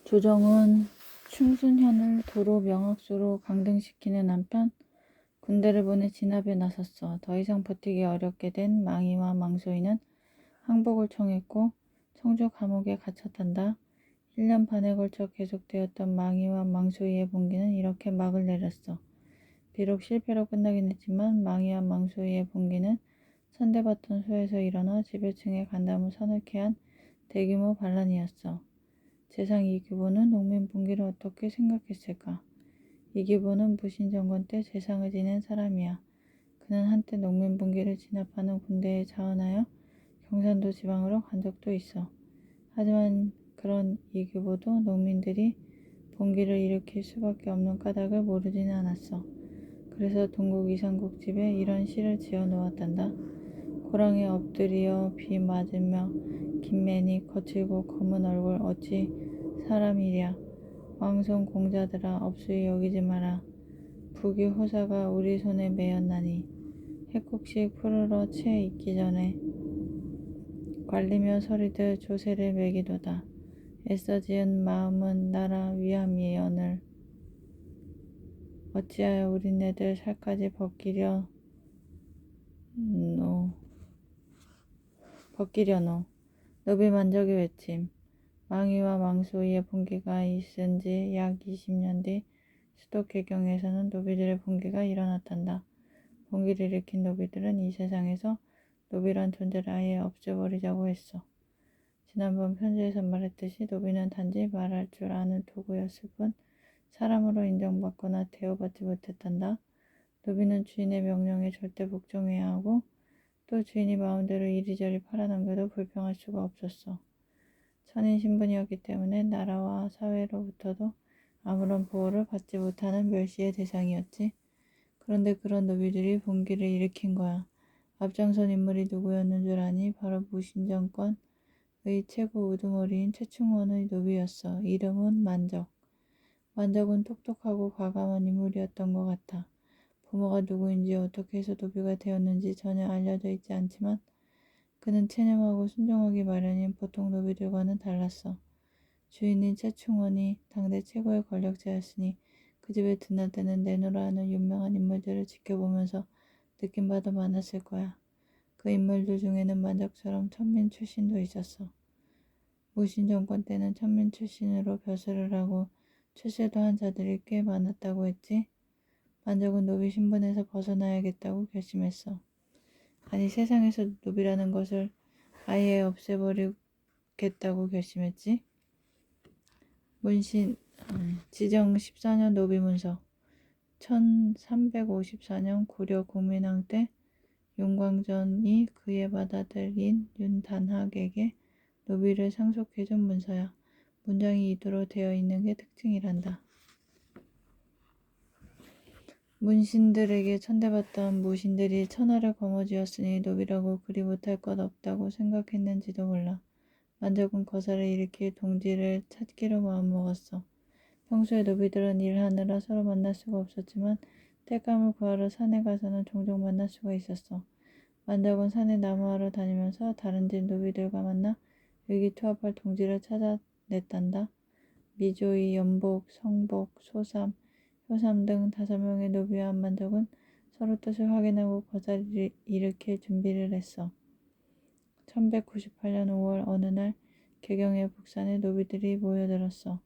조정은 충순현을 도로 명학소로 강등시키는 한편 군대를 보내 진압에 나섰어. 더 이상 버티기 어렵게 된 망이와 망소이는 항복을 청했고 청주 감옥에 갇혔단다. 1년 반에 걸쳐 계속되었던 망이와 망소이의 봉기는 이렇게 막을 내렸어. 비록 실패로 끝나긴 했지만 망이와 망소이의 봉기는 선대받던 소에서 일어나 지배층의 간담을 서늘케 한 대규모 반란이었어. 재상 이규보는 농민 봉기를 어떻게 생각했을까? 이규보는 무신 정권 때 재상을 지낸 사람이야. 그는 한때 농민 봉기를 진압하는 군대에 자원하여 경산도 지방으로 간 적도 있어. 하지만 그런 이규보도 농민들이 봉기를 일으킬 수밖에 없는 까닭을 모르지는 않았어. 그래서 동국 이상국 집에 이런 시를 지어 놓았단다. 고랑에 엎드리어 비 맞으며 김매니 거칠고 검은 얼굴 어찌 사람이랴. 왕손 공자들아 업수히 여기지 마라. 북이 호사가 우리 손에 매였나니 해국식 푸르러 채 있기 전에 관리며 서리들 조세를 매기도다. 애써 지은 마음은 나라 위함이여늘 어찌하여 우리네들 살까지 벗기려노. 노비 만족의 외침. 망이와 망소이의 봉기가 있은 지 약 20년 뒤 수도 개경에서는 노비들의 봉기가 일어났단다. 봉기를 일으킨 노비들은 이 세상에서 노비란 존재를 아예 없애버리자고 했어. 지난번 편지에서 말했듯이 노비는 단지 말할 줄 아는 도구였을 뿐 사람으로 인정받거나 대우받지 못했단다. 노비는 주인의 명령에 절대 복종해야 하고 또 주인이 마음대로 이리저리 팔아넘겨도 불평할 수가 없었어. 천인 신분이었기 때문에 나라와 사회로부터도 아무런 보호를 받지 못하는 멸시의 대상이었지. 그런데 그런 노비들이 봉기를 일으킨 거야. 앞장선 인물이 누구였는 줄 아니? 바로 무신정권의 최고 우두머리인 최충원의 노비였어. 이름은 만적. 만적은 똑똑하고 과감한 인물이었던 것 같아. 부모가 누구인지 어떻게 해서 노비가 되었는지 전혀 알려져 있지 않지만 그는 체념하고 순종하기 마련인 보통 노비들과는 달랐어. 주인인 최충원이 당대 최고의 권력자였으니 그 집에 드나드는 내노라 하는 유명한 인물들을 지켜보면서 느낀 바도 많았을 거야. 그 인물들 중에는 만적처럼 천민 출신도 있었어. 무신 정권 때는 천민 출신으로 벼슬을 하고 출세도 한 자들이 꽤 많았다고 했지. 만적은 노비 신분에서 벗어나야겠다고 결심했어. 아니 세상에서 노비라는 것을 아예 없애버리겠다고 결심했지. 문신 지정 14년 노비문서 1354년 고려 국민왕 때 윤광전이 그의 맏아들인 윤단학에게 노비를 상속해준 문서야. 문장이 이도로 되어 있는 게 특징이란다. 문신들에게 천대받던 무신들이 천하를 거머쥐었으니 노비라고 그리 못할 것 없다고 생각했는지도 몰라. 만적은 거사를 일으킬 동지를 찾기로 마음먹었어. 평소에 노비들은 일하느라 서로 만날 수가 없었지만 땔감을 구하러 산에 가서는 종종 만날 수가 있었어. 만적은 산에 나무하러 다니면서 다른 집 노비들과 만나 의기투합할 동지를 찾아냈단다. 미조이, 연복, 성복, 소삼, 효삼 등 5명의 노비와 만적은 서로 뜻을 확인하고 거사를 일으킬 준비를 했어. 1198년 5월 어느 날 개경의 북산에 노비들이 모여들었어.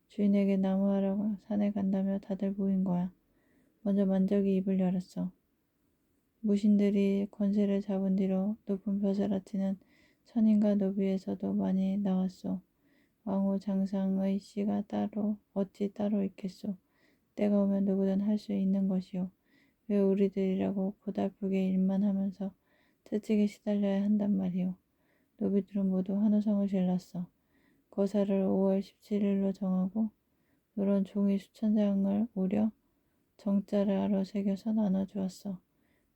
주인에게 나무하러 산에 간다며 다들 모인 거야. 먼저 만적이 입을 열었어. 무신들이 권세를 잡은 뒤로 높은 벼슬 아치는 천인과 노비에서도 많이 나왔소. 왕후 장상의 씨가 어찌 따로 있겠소. 때가 오면 누구든 할 수 있는 것이요. 왜 우리들이라고 고달프게 일만 하면서 채찍에 시달려야 한단 말이오. 노비들은 모두 환호성을 질렀어. 거사를 5월 17일로 정하고 노란 종이 수천 장을 오려 정자를 아로 새겨서 나눠주었어.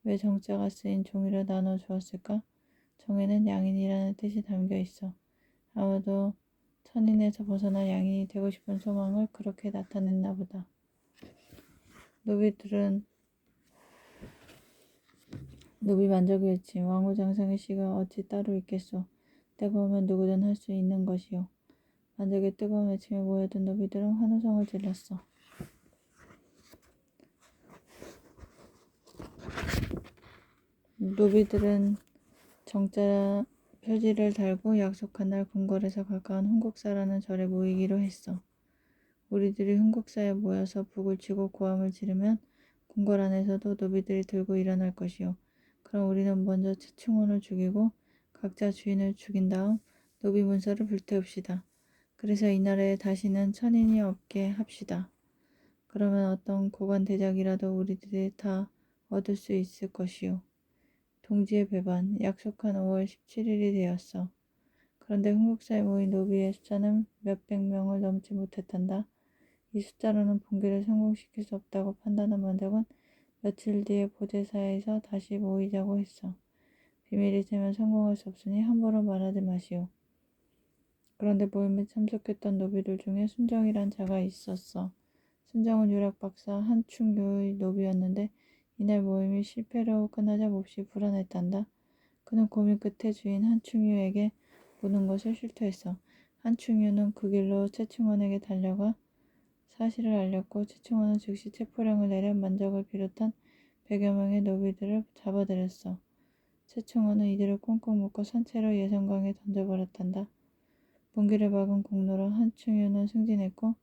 왜 정자가 쓰인 종이를 나눠주었을까? 정에는 양인이라는 뜻이 담겨 있어. 아마도 천인에서 벗어나 양인이 되고 싶은 소망을 그렇게 나타냈나 보다. 노비 만족이었지. 왕후 장상의 씨가 어찌 따로 있겠소. 때가 오면 누구든 할 수 있는 것이요. 만족의 뜨거운 외침에 모여든 노비들은 환호성을 질렀어. 노비들은 정자 표지를 달고 약속한 날 궁궐에서 가까운 훈국사라는 절에 모이기로 했어. 우리들이 훈국사에 모여서 북을 치고 고함을 지르면 궁궐 안에서도 노비들이 들고 일어날 것이요. 그럼 우리는 먼저 채충원을 죽이고 각자 주인을 죽인 다음 노비 문서를 불태웁시다. 그래서 이 나라에 다시는 천인이 없게 합시다. 그러면 어떤 고관 대작이라도 우리들이 다 얻을 수 있을 것이요. 동지의 배반, 약속한 5월 17일이 되었어. 그런데 훈국사에 모인 노비의 숫자는 몇백 명을 넘지 못했단다. 이 숫자로는 봉기를 성공시킬 수 없다고 판단한 만덕은 며칠 뒤에 보제사에서 다시 모이자고 했어. 비밀이 새면 성공할 수 없으니 함부로 말하지 마시오. 그런데 모임에 참석했던 노비들 중에 순정이란 자가 있었어. 순정은 유락 박사 한충유의 노비였는데 이날 모임이 실패로 끝나자 몹시 불안했단다. 그는 고민 끝에 주인 한충유에게 모든 것을 실토했어. 한충유는 그 길로 채충원에게 달려가 사실을 알렸고 채충원은 즉시 체포령을 내려 만적을 비롯한 100여 명의 노비들을 잡아들였어. 채충원은 이들을 꽁꽁 묶어 선체로 예성강에 던져버렸단다. bun기를 막은 공로로 한충유는 승진했고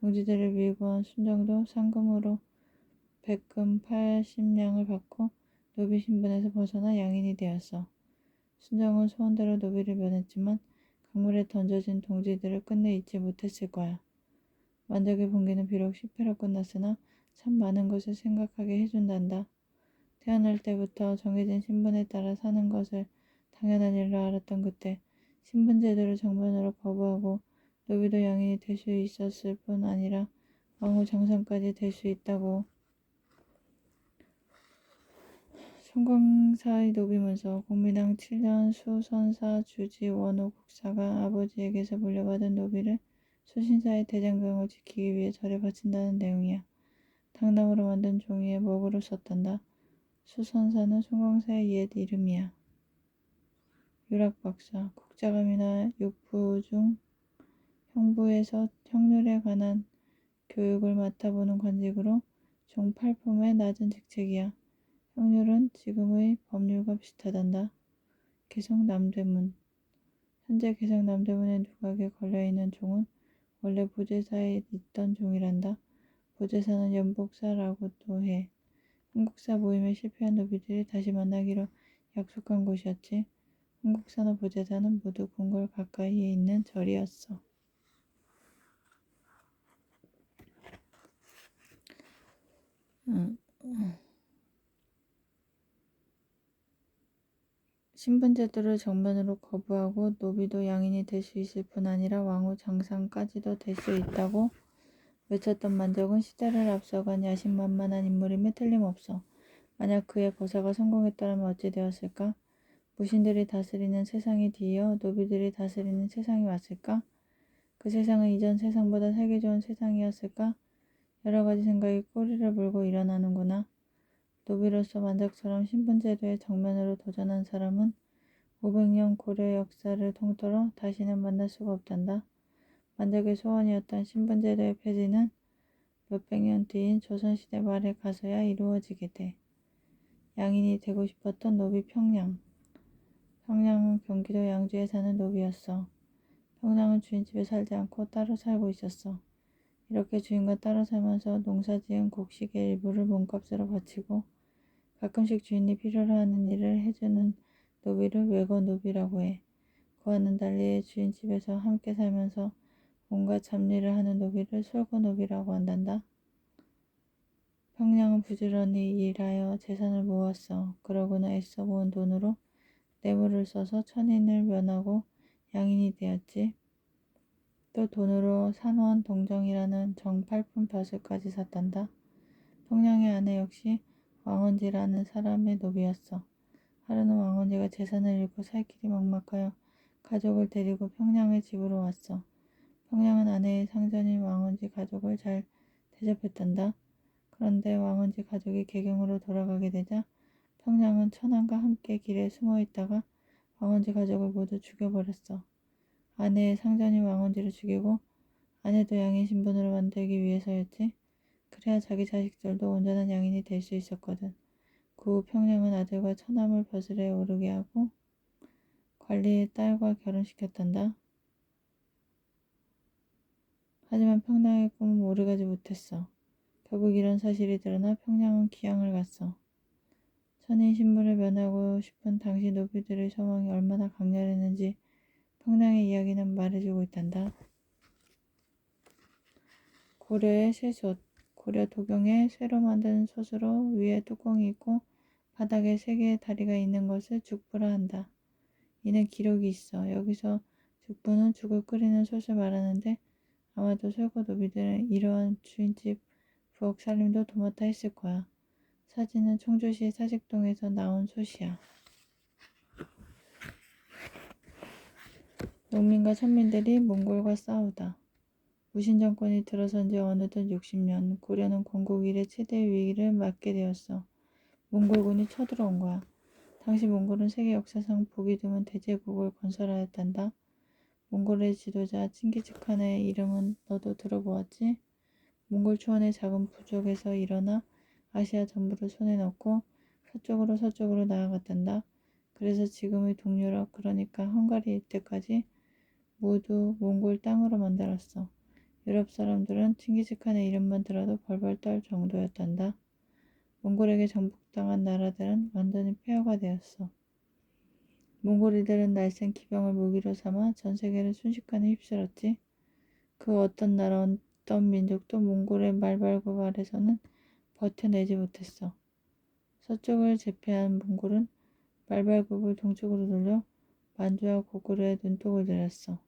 동지들을 위구한 순정도 상금으로 백금 80냥을 받고 노비 신분에서 벗어나 양인이 되었어. 순정은 소원대로 노비를 면했지만 강물에 던져진 동지들을 끝내 잊지 못했을 거야. 만덕의 bun기는 비록 실패로 끝났으나 참 많은 것을 생각하게 해준단다. 태어날 때부터 정해진 신분에 따라 사는 것을 당연한 일로 알았던 그때 신분 제도를 정면으로 거부하고 노비도 양인이 될 수 있었을 뿐 아니라 왕후 장상까지 될 수 있다고. 송광사의 노비문서 공민왕 7년 수선사 주지 원호 국사가 아버지에게서 물려받은 노비를 수신사의 대장경을 지키기 위해 절에 바친다는 내용이야. 당나무로 만든 종이에 먹으로 썼단다. 수선사는 송광사의 옛 이름이야. 유락박사, 국자감이나 육부 중 형부에서 형률에 관한 교육을 맡아보는 관직으로 종 8품의 낮은 직책이야. 형률은 지금의 법률과 비슷하단다. 개성 남대문. 현재 개성 남대문의 누각에 걸려있는 종은 원래 보제사에 있던 종이란다. 보제사는 연복사라고도 해. 한국사 모임에 실패한 노비들이 다시 만나기로 약속한 곳이었지. 한국사나 보제사는 모두 궁궐 가까이에 있는 절이었어. 신분제도를 정면으로 거부하고 노비도 양인이 될 수 있을 뿐 아니라 왕후 장상까지도 될 수 있다고 외쳤던 만적은 시대를 앞서간 야심만만한 인물임에 틀림없어. 만약 그의 거사가 성공했더라면 어찌 되었을까? 무신들이 다스리는 세상이 뒤이어 노비들이 다스리는 세상이 왔을까? 그 세상은 이전 세상보다 살기 좋은 세상이었을까? 여러 가지 생각이 꼬리를 물고 일어나는구나. 노비로서 만작처럼 신분제도에 정면으로 도전한 사람은 500년 고려 역사를 통틀어 다시는 만날 수가 없단다. 만작의 소원이었던 신분제도의 폐지는 몇백 년 뒤인 조선시대 말에 가서야 이루어지게 돼. 양인이 되고 싶었던 노비 평량. 평량은 경기도 양주에 사는 노비였어. 평량은 주인집에 살지 않고 따로 살고 있었어. 이렇게 주인과 따로 살면서 농사지은 곡식의 일부를 몸값으로 바치고 가끔씩 주인이 필요로 하는 일을 해주는 노비를 외거노비라고 해. 그와는 달리 주인집에서 함께 살면서 온갖 잡일을 하는 노비를 솔거노비라고 한단다. 평량은 부지런히 일하여 재산을 모았어. 그러고는 애써 모은 돈으로 뇌물을 써서 천인을 면하고 양인이 되었지. 또 돈으로 산원 동정이라는 정팔품 벼슬까지 샀단다. 평량의 아내 역시 왕언지라는 사람의 노비였어. 하루는 왕언지가 재산을 잃고 살 길이 막막하여 가족을 데리고 평량의 집으로 왔어. 평량은 아내의 상전인 왕언지 가족을 잘 대접했단다. 그런데 왕언지 가족이 개경으로 돌아가게 되자 평량은 천황과 함께 길에 숨어 있다가 왕언지 가족을 모두 죽여버렸어. 아내의 상전인 왕원지를 죽이고 아내도 양인 신분으로 만들기 위해서였지. 그래야 자기 자식들도 온전한 양인이 될 수 있었거든. 그 후 평양은 아들과 처남을 벼슬에 오르게 하고 관리의 딸과 결혼시켰단다. 하지만 평양의 꿈은 오래가지 못했어. 결국 이런 사실이 드러나 평양은 기양을 갔어. 천인 신분을 면하고 싶은 당시 노비들의 소망이 얼마나 강렬했는지 평양의 이야기는 말해주고 있단다. 고려의 쇠솥. 고려 도경에 쇠로 만든 솥으로 위에 뚜껑이 있고 바닥에 세 개의 다리가 있는 것을 죽부라 한다. 이는 기록이 있어. 여기서 죽부는 죽을 끓이는 솥을 말하는데 아마도 설고 노비들은 이러한 주인집 부엌 살림도 도맡아 했을 거야. 사진은 청주시 사직동에서 나온 솥이야. 농민과 천민들이 몽골과 싸우다. 무신 정권이 들어선 지 어느덧 60년, 고려는 건국 이래 최대의 위기를 맞게 되었어. 몽골군이 쳐들어온 거야. 당시 몽골은 세계 역사상 보기 드문 대제국을 건설하였단다. 몽골의 지도자 칭기즈칸의 이름은 너도 들어보았지? 몽골 초원의 작은 부족에서 일어나 아시아 전부를 손에 넣고 서쪽으로 나아갔단다. 그래서 지금의 동유럽, 그러니까 헝가리 일대까지 모두 몽골 땅으로 만들었어. 유럽 사람들은 칭기즈칸의 이름만 들어도 벌벌 떨 정도였단다. 몽골에게 정복당한 나라들은 완전히 폐허가 되었어. 몽골이들은 날쌘 기병을 무기로 삼아 전 세계를 순식간에 휩쓸었지. 그 어떤 나라 어떤 민족도 몽골의 말발굽 아래서는 버텨내지 못했어. 서쪽을 제패한 몽골은 말발굽을 동쪽으로 돌려 만주와 고구려에 눈독을 들였어.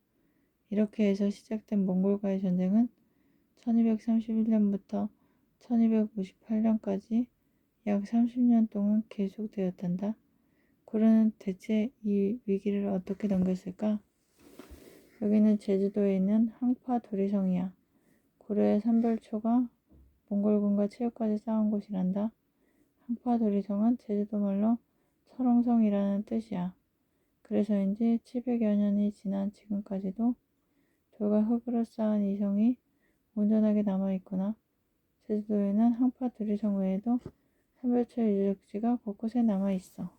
이렇게 해서 시작된 몽골과의 전쟁은 1231년부터 1258년까지 약 30년 동안 계속되었단다. 고려는 대체 이 위기를 어떻게 넘겼을까? 여기는 제주도에 있는 항파도리성이야. 고려의 산벌초가 몽골군과 최후까지 싸운 곳이란다. 항파도리성은 제주도 말로 설렁성이라는 뜻이야. 그래서인지 700여 년이 지난 지금까지도 돌과 흙으로 쌓은 이 성이 온전하게 남아있구나. 제주도에는 항파도리성 외에도 산벌초 유적지가 곳곳에 남아있어.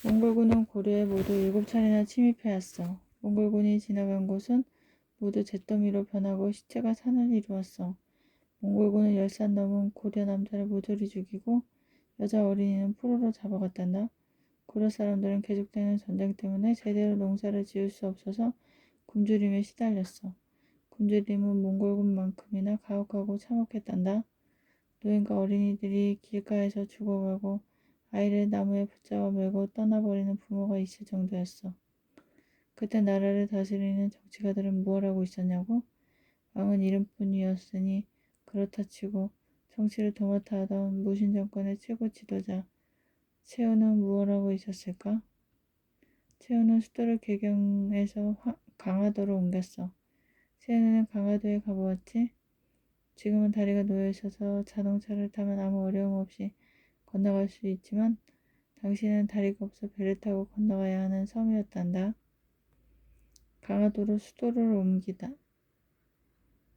몽골군은 고려에 모두 7차례나 침입해왔어. 몽골군이 지나간 곳은 모두 잿더미로 변하고 시체가 산을 이루었어. 몽골군은 10살 넘은 고려 남자를 모조리 죽이고 여자 어린이는 포로로 잡아갔단다. 고려 사람들은 계속되는 전쟁 때문에 제대로 농사를 지을 수 없어서 굶주림에 시달렸어. 굶주림은 몽골군만큼이나 가혹하고 참혹했단다. 노인과 어린이들이 길가에서 죽어가고 아이를 나무에 붙잡아 메고 떠나버리는 부모가 있을 정도였어. 그때 나라를 다스리는 정치가들은 무엇 하고 있었냐고? 왕은 이름뿐이었으니 그렇다 치고 정치를 도맡아 하던 무신 정권의 최고 지도자 최후는 무엇 하고 있었을까? 최후는 수도를 개경에서 강화도로 옮겼어. 최후는 강화도에 가보았지? 지금은 다리가 놓여 있어서 자동차를 타면 아무 어려움 없이 건너갈 수 있지만 당시에는 다리가 없어 배를 타고 건너가야 하는 섬이었단다. 강화도로 수도를 옮기다.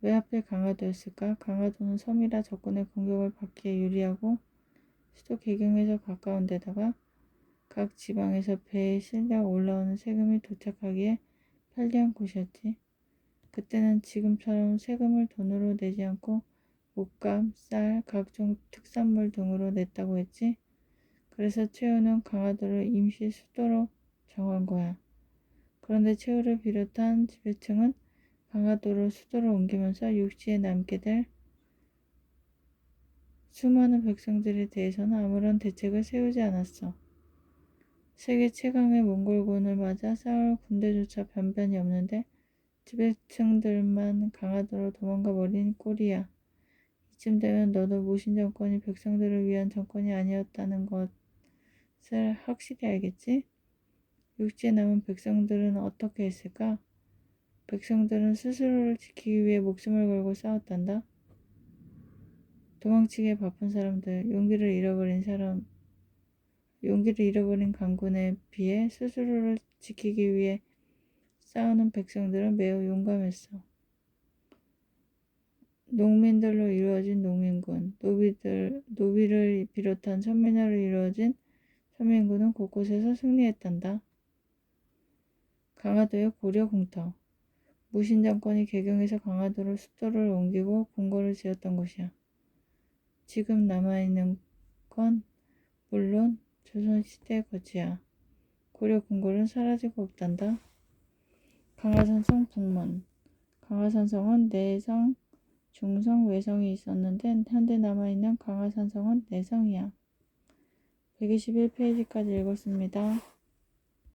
왜 하필 강화도였을까? 강화도는 섬이라 적군의 공격을 받기에 유리하고 수도 개경에서 가까운 데다가 각 지방에서 배에 실려 올라오는 세금이 도착하기에 편리한 곳이었지. 그때는 지금처럼 세금을 돈으로 내지 않고 옷감, 쌀, 각종 특산물 등으로 냈다고 했지. 그래서 최후는 강화도를 임시 수도로 정한 거야. 그런데 최후를 비롯한 지배층은 강화도로 수도를 옮기면서 육지에 남게 될 수많은 백성들에 대해서는 아무런 대책을 세우지 않았어. 세계 최강의 몽골군을 맞아 싸울 군대조차 변변이 없는데 지배층들만 강화도로 도망가 버린 꼴이야. 이쯤 되면 너도 무신 정권이 백성들을 위한 정권이 아니었다는 것을 확실히 알겠지? 육지에 남은 백성들은 어떻게 했을까? 백성들은 스스로를 지키기 위해 목숨을 걸고 싸웠단다. 도망치기에 바쁜 사람들, 용기를 잃어버린 사람, 용기를 잃어버린 강군에 비해 스스로를 지키기 위해 싸우는 백성들은 매우 용감했어. 농민들로 이루어진 농민군, 노비를 비롯한 천민으로 이루어진 천민군은 곳곳에서 승리했단다. 강화도의 고려 공터. 무신 정권이 개경에서 강화도로 수도를 옮기고 궁궐을 지었던 곳이야. 지금 남아있는 건 물론 조선시대 거지야. 고려 궁궐은 사라지고 없단다. 강화산성 북문. 강화산성은 내성, 중성, 외성이 있었는데 현재 남아있는 강화산성은 내성이야. 121페이지까지 읽었습니다.